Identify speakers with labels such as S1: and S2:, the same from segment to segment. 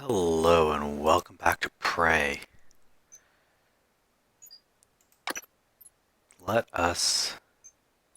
S1: Hello and welcome back to Prey. Let us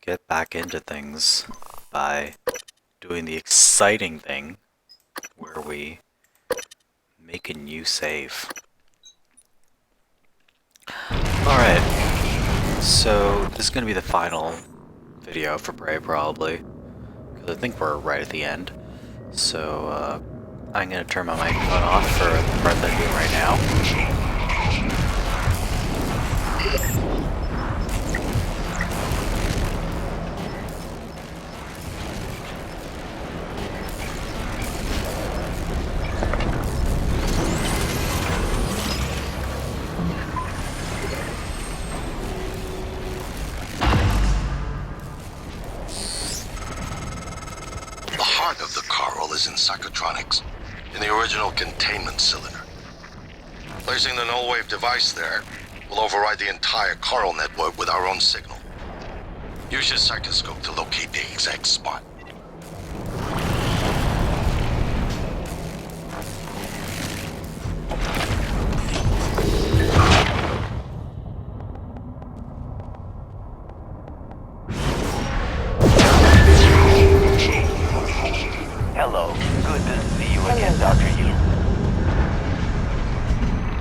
S1: get back into things by doing the exciting thing where we make a new save. Alright, so this is going to be the final video for Prey probably, because I think we're right at the end. So I'm going to turn my microphone off for the part that I'm doing right now.
S2: Of the coral is in psychotronics, in the original containment cylinder. Placing the null wave device there will override the entire coral network with our own signal. Use your psychoscope to locate the exact spot.
S3: Hello. Good to see you again, Dr. Yu.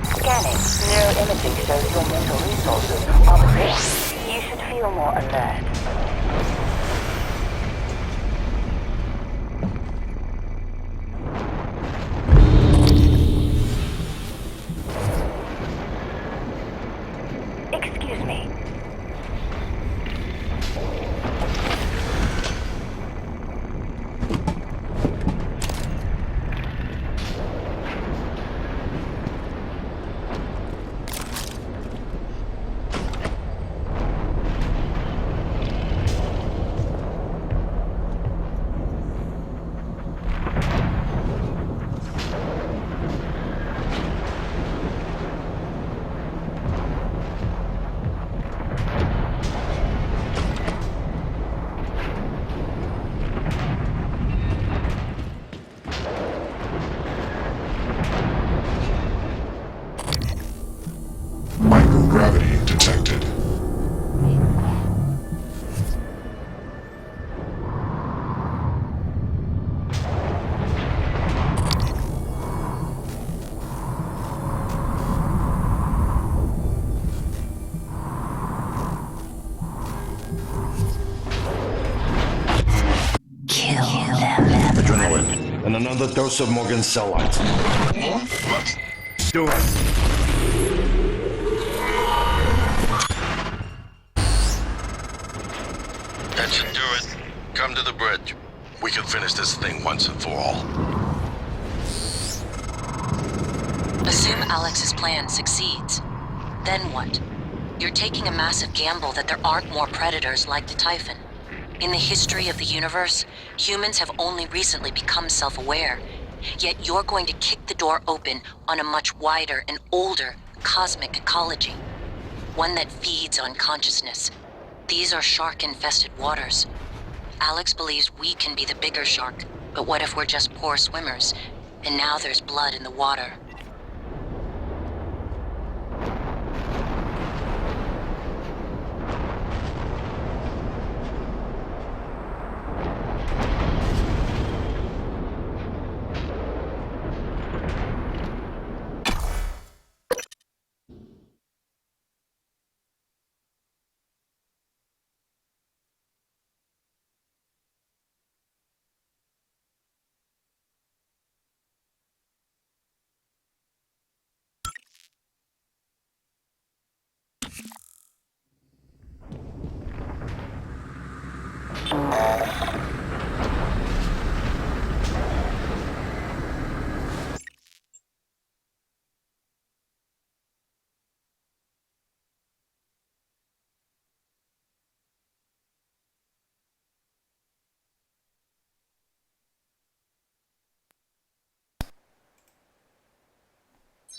S4: Scanning. Neuroimaging shows your mental resources are depleted. You should feel more alert. Excuse me.
S5: Microgravity detected.
S4: Kill them.
S2: Adrenaline, and another dose of Morgan cell lights. Do it. That should do it. Come to the bridge. We can finish this thing once and for all.
S6: Assume Alex's plan succeeds. Then what? You're taking a massive gamble that there aren't more predators like the Typhon. In the history of the universe, humans have only recently become self-aware. Yet you're going to kick the door open on a much wider and older cosmic ecology. One that feeds on consciousness. These are shark-infested waters. Alex believes we can be the bigger shark, but what if we're just poor swimmers, and now there's blood in the water?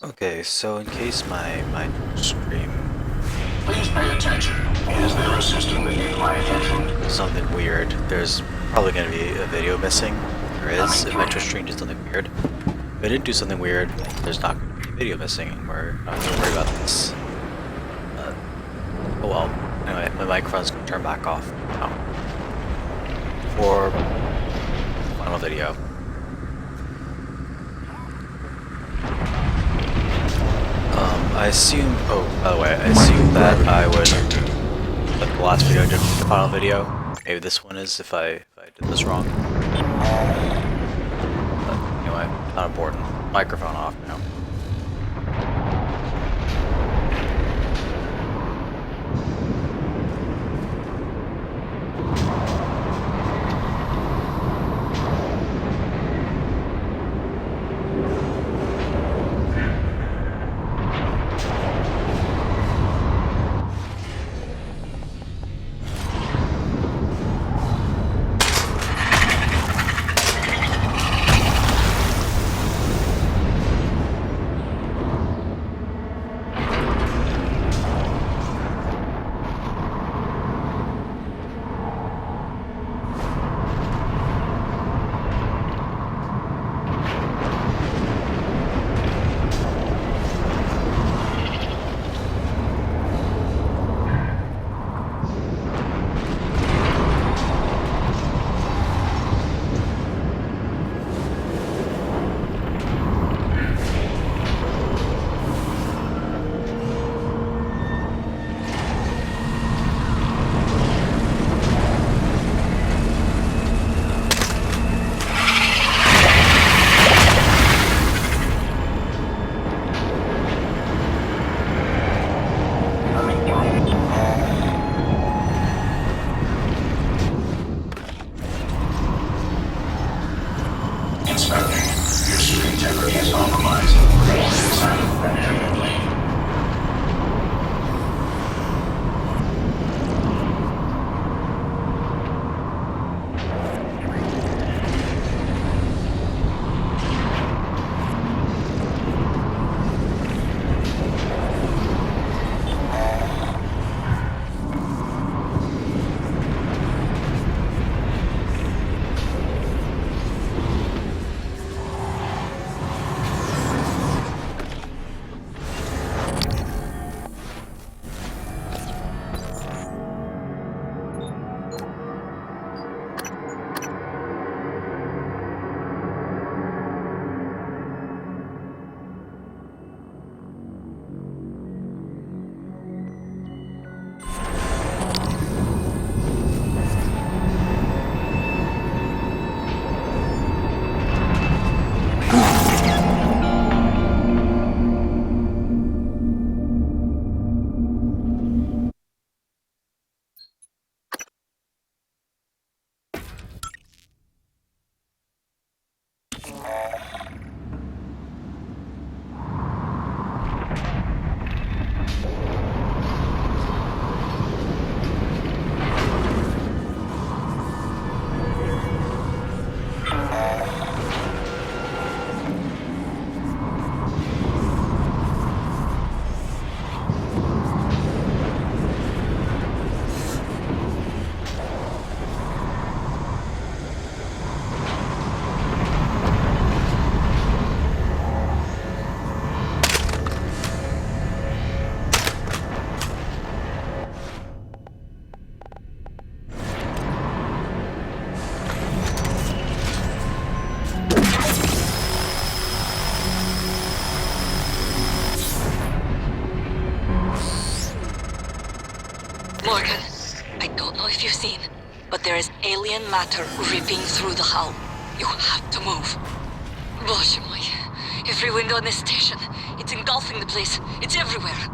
S1: Okay, so in case my stream
S5: Please pay attention. Is there a system that needs my attention?
S1: something weird, there's probably going to be a video missing. There is. If my Twitch stream did something weird, I didn't do something weird, there's not going to be a video missing, and we're not going to worry about this. Oh well. Anyway, my microphone's going to turn back off now. For the final video. I assumed, oh, by the way, I assumed that I would, like the last video I did for the final video, maybe this one is if I did this wrong. But anyway, not important. Microphone off now.
S6: Morgan, I don't know if you've seen, but there is alien matter ripping through the hull. You have to move. Боже мой. Every window in this station. It's engulfing the place. It's everywhere.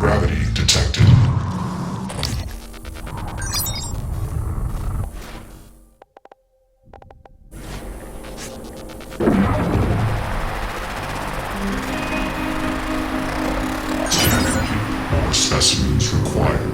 S5: gravity detected. Scanning. More specimens required.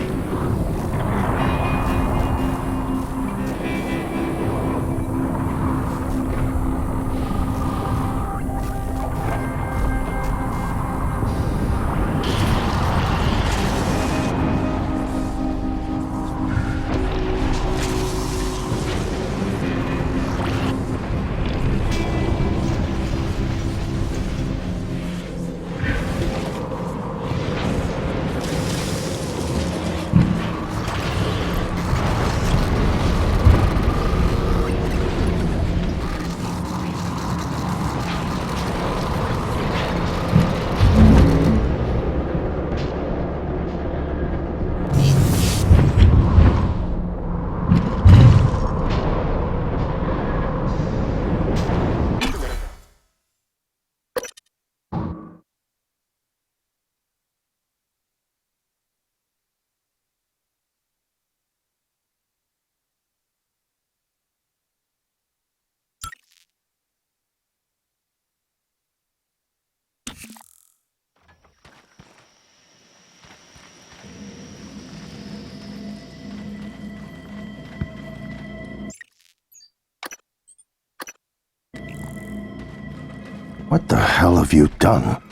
S7: What the hell have you done?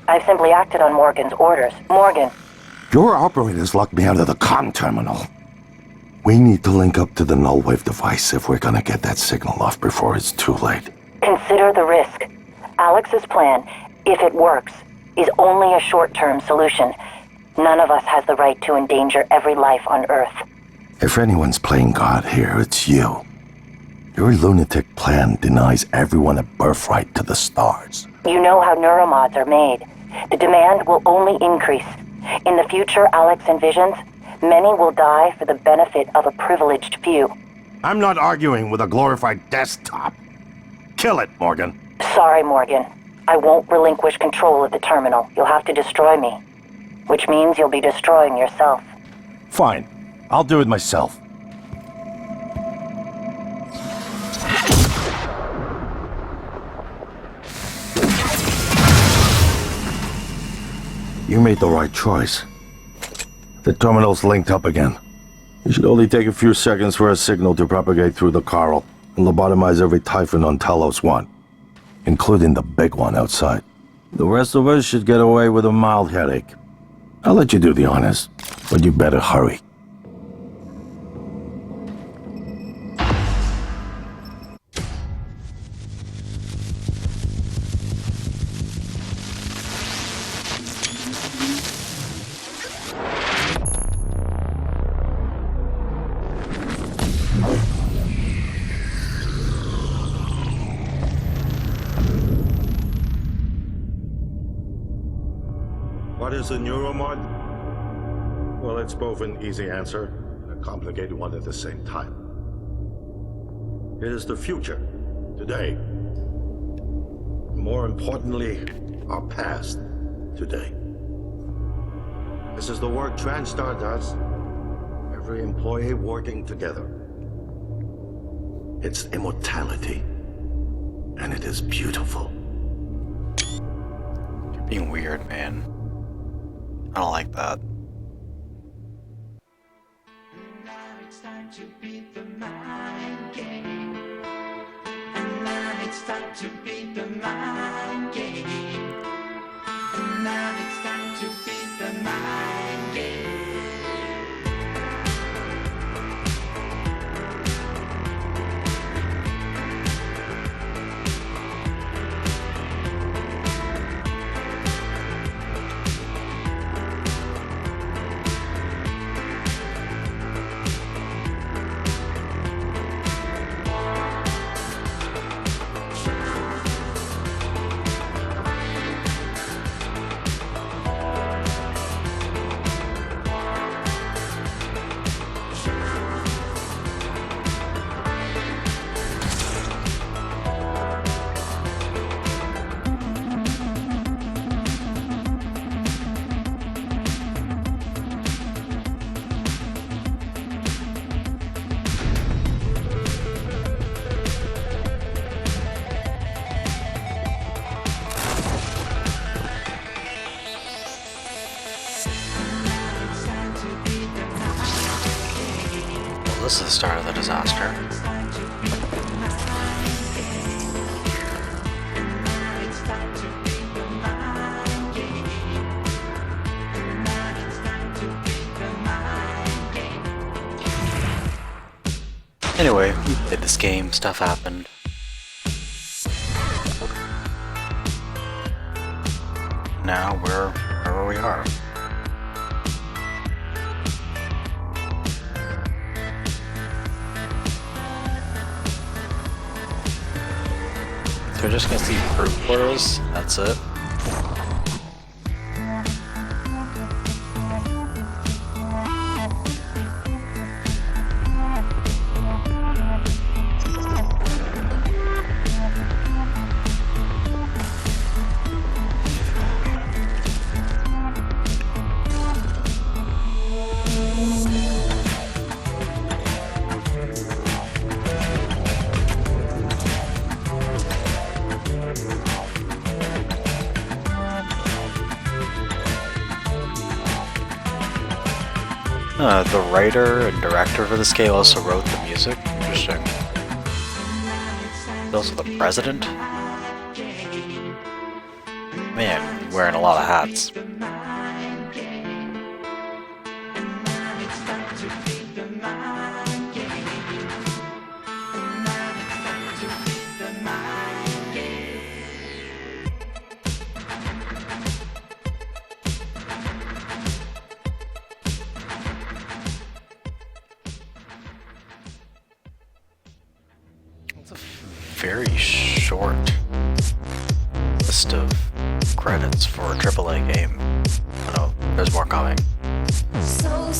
S4: I've simply acted on Morgan's orders. Morgan,
S7: Your operators locked me out of the comm terminal. We need to link up to the null wave device if we're gonna get that signal off before it's too late.
S4: consider the risk. Alex's plan, if it works, is only a short-term solution. None of us has the right to endanger every life on Earth.
S7: If anyone's playing God here, it's you. Your lunatic plan denies everyone a birthright to the stars.
S4: You know how neuromods are made. The demand will only increase. In the future Alex envisions, many will die for the benefit of a privileged few.
S7: I'm not arguing with a glorified desktop. Kill it, Morgan.
S4: Sorry, Morgan. I won't relinquish control of the terminal. You'll have to destroy me. Which means you'll be destroying yourself.
S7: Fine. I'll do it myself. You made the right choice. The terminal's linked up again. It should only take a few seconds for a signal to propagate through the Coral and lobotomize every Typhon on Talos 1, including the big one outside. The rest of us should get away with a mild headache. I'll let you do the honors, but you better hurry.
S8: What is a neuromod? Well, it's both an easy answer and a complicated one at the same time. It is the future, today. More importantly, our past, today. This is the work TranStar does. Every employee working together. It's immortality, and it is beautiful.
S1: You're being weird, man. I don't like that. the start of the disaster. Anyway, we played this game, stuff happened. Now we're where we are. So we're just gonna see crew quarters, that's it. The writer and director for this game also wrote the music. Interesting. He's also the president. Man, wearing a lot of hats. Very short list of credits for a AAA game. I know there's more coming.
S9: So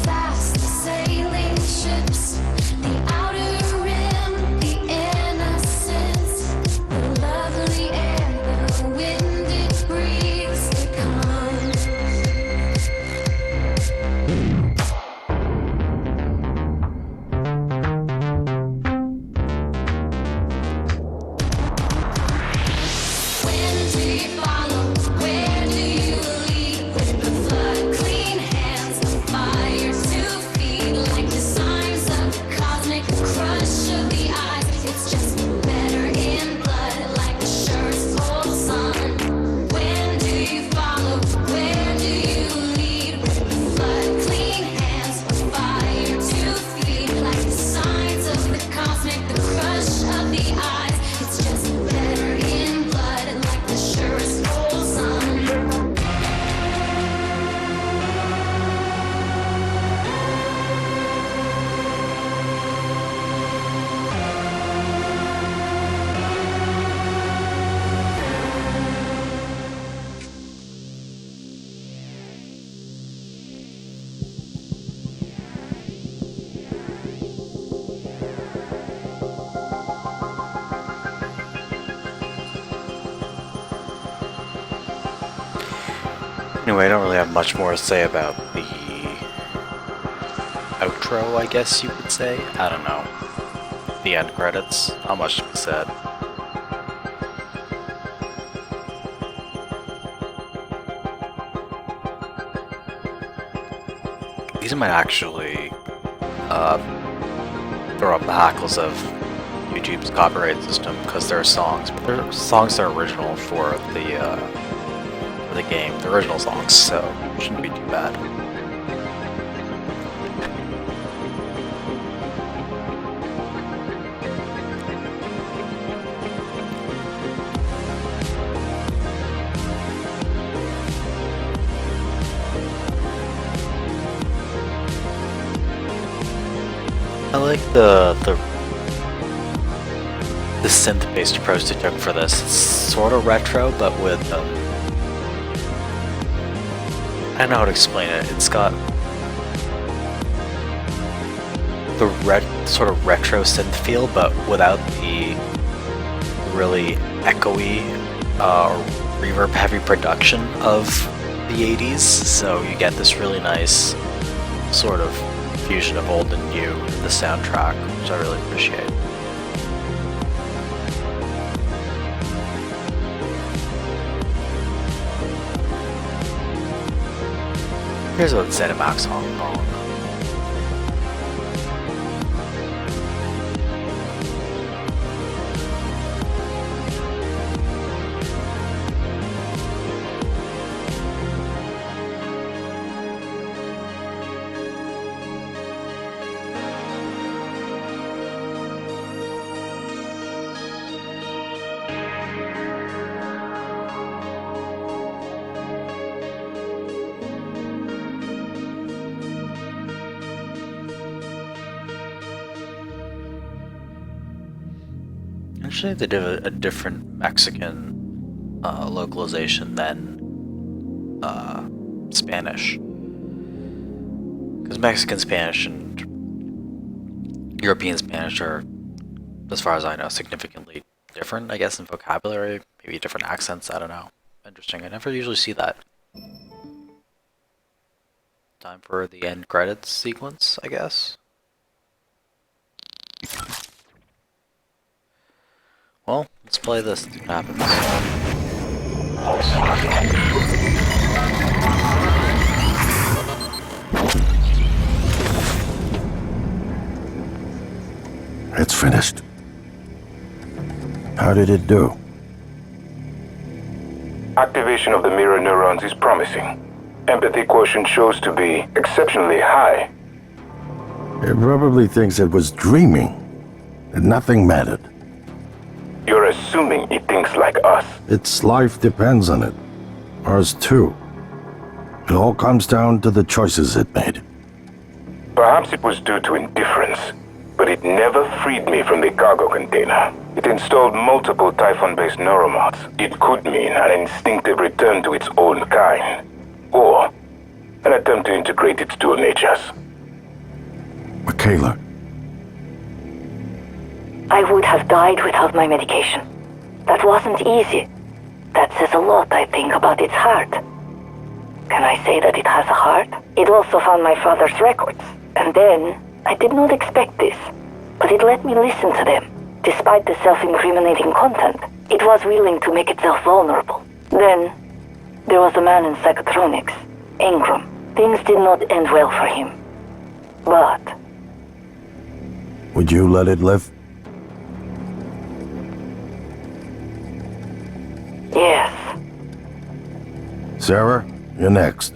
S9: fast, sailing ships, the outer rim, the innocence, the lovely air, the wind it breathes to come. When do you follow? Where do you lead? With the flood, clean hands, fire to feed, like the signs of cosmic crush of the eyes. It's just better in blood, like the surest cold sun. When do you follow? Where do you lead? With the flood, clean hands, fire to feed, like the signs of the cosmic, the crush of the eyes. It's just better in blood, like the surest cold sun.
S1: Anyway, I don't really have much more to say about the outro, I guess you could say. I don't know. The end credits. Not much to be said. These might actually throw up the hackles of YouTube's copyright system because there are songs, but they're songs that are original for the game, the original songs, so it shouldn't be too bad. I like the synth-based approach they took for this. It's sort of retro, but with I don't know how to explain it. It's got the sort of retro synth feel, but without the really echoey, reverb-heavy production of the 80s. So you get this really nice sort of fusion of old and new in the soundtrack, which I really appreciate. Here's what ZeniMax Hong Kong. Actually, they did a different Mexican localization than Spanish. Because Mexican Spanish and European Spanish are, as far as I know, significantly different, I guess, in vocabulary. Maybe different accents, I don't know. Interesting, I never usually see that. Time for the end credits sequence, I guess. Well, let's play this, see what happens.
S7: It's finished. How did it do?
S10: Activation of the mirror neurons is promising. Empathy quotient shows to be exceptionally high.
S7: It probably thinks it was dreaming, and nothing mattered.
S10: You're assuming it thinks like us.
S7: Its life depends on it. Ours too. It all comes down to the choices it made.
S10: Perhaps it was due to indifference, but it never freed me from the cargo container. It installed multiple Typhon-based neuromods. It could mean an instinctive return to its own kind, or an attempt to integrate its dual natures.
S7: Michaela,
S4: I would have died without my medication. That wasn't easy. That says a lot, I think, about its heart. Can I say that it has a heart? It also found my father's records. And then, I did not expect this, but it let me listen to them. Despite the self-incriminating content, it was willing to make itself vulnerable. Then, there was a man in psychotronics, Ingram. Things did not end well for him. But
S7: would you let it live?
S4: yes,
S7: Sarah, you're next.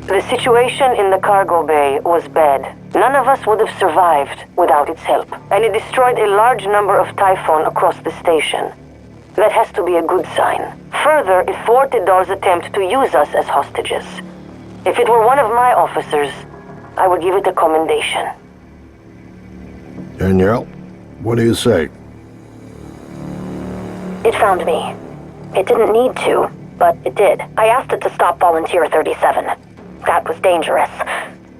S4: the situation in the cargo bay was bad. None of us would have survived without its help, and it destroyed a large number of Typhon across the station. That has to be a good sign. Further, it thwarted Dar's attempt to use us as hostages. If it were one of my officers, I would give it a commendation.
S7: Danielle, what do you say?
S4: It found me. It didn't need to, but it did. I asked it to stop Volunteer 37. That was dangerous.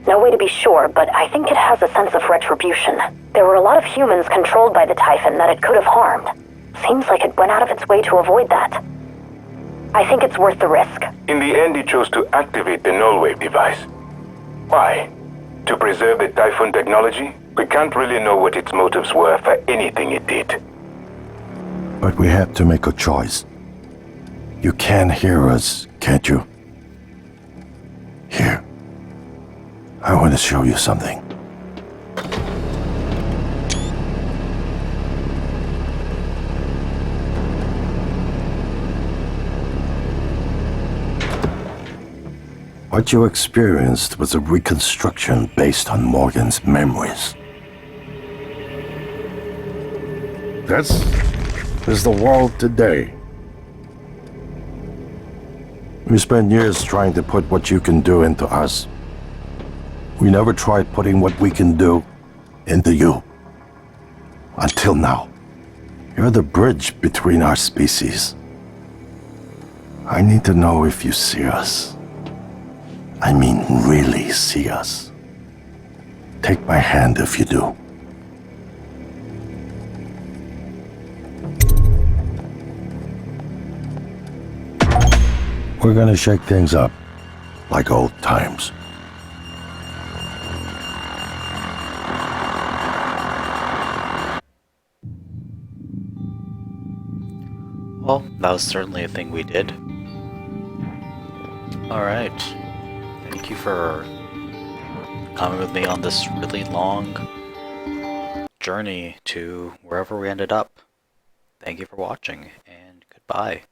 S4: No way to be sure, but I think it has a sense of retribution. There were a lot of humans controlled by the Typhon that it could have harmed. Seems like it went out of its way to avoid that. I think it's worth the risk.
S10: In the end, it chose to activate the null-wave device. Why? To preserve the Typhon technology? We can't really know what its motives were for anything it did.
S7: But we have to make a choice. You can hear us, can't you? Here. I want to show you something. What you experienced was a reconstruction based on Morgan's memories. This is the world today. We spent years trying to put what you can do into us. We never tried putting what we can do into you. Until now. You're the bridge between our species. I need to know if you see us. I mean, really see us. Take my hand if you do. We're gonna shake things up, like old times.
S1: Well, that was certainly a thing we did. Alright. Thank you for coming with me on this really long journey to wherever we ended up. Thank you for watching, and goodbye.